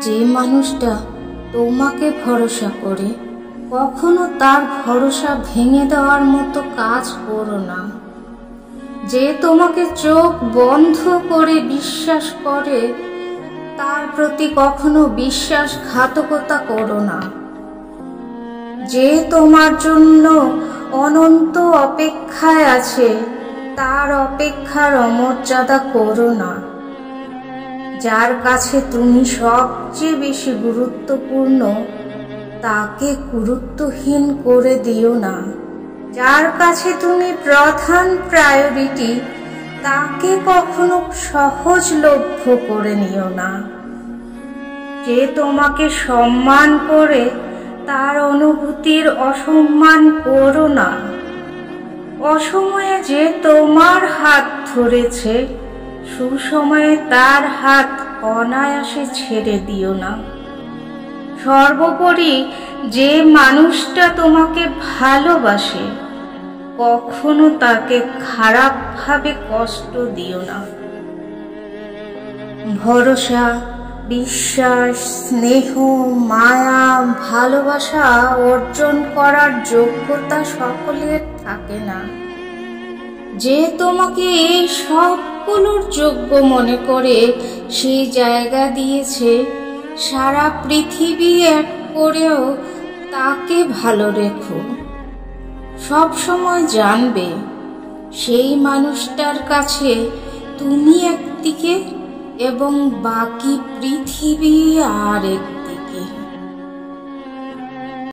যে মানুষটা তোমাকে ভরসা করে কখনো তার ভরসা ভেঙে দেওয়ার মতো কাজ করো না। যে তোমাকে চোখ বন্ধ করে বিশ্বাস করে তার প্রতি কখনো বিশ্বাসঘাতকতা করো না। যে তোমার জন্য অনন্ত অপেক্ষায় আছে তার অপেক্ষার অমর্যাদা করো না। যার কাছে তুমি সবচেয়ে বেশি গুরুত্বপূর্ণ তাকে গুরুত্বহীন করে দিও না। যার কাছে তুমি প্রধান প্রায়োরিটি তাকে কখনো সহজলভ্য করে নিও না। যে তোমাকে সম্মান করে তার অনুভূতির অসম্মান করো না। অসময়ে যে তোমার হাত ধরেছে সুসময়ে তার হাত অনায়াসে ছেড়ে দিও না। সর্বোপরি যে মানুষটা তোমাকে ভালোবাসে কখনো তাকে খারাপভাবে কষ্ট দিও না। ভরসা, বিশ্বাস, স্নেহ, মায়া, ভালোবাসা অর্জন করার যোগ্যতা সকলের থাকে না। যে তোমাকে এই সবগুলোর যোগ্য মনে করে সেই জায়গা দিয়েছে, সারা পৃথিবী এক করেও তাকে ভালো রেখো। সব সময় জানবে সেই মানুষটার কাছে তুমি একদিকে এবং বাকি পৃথিবী আরেক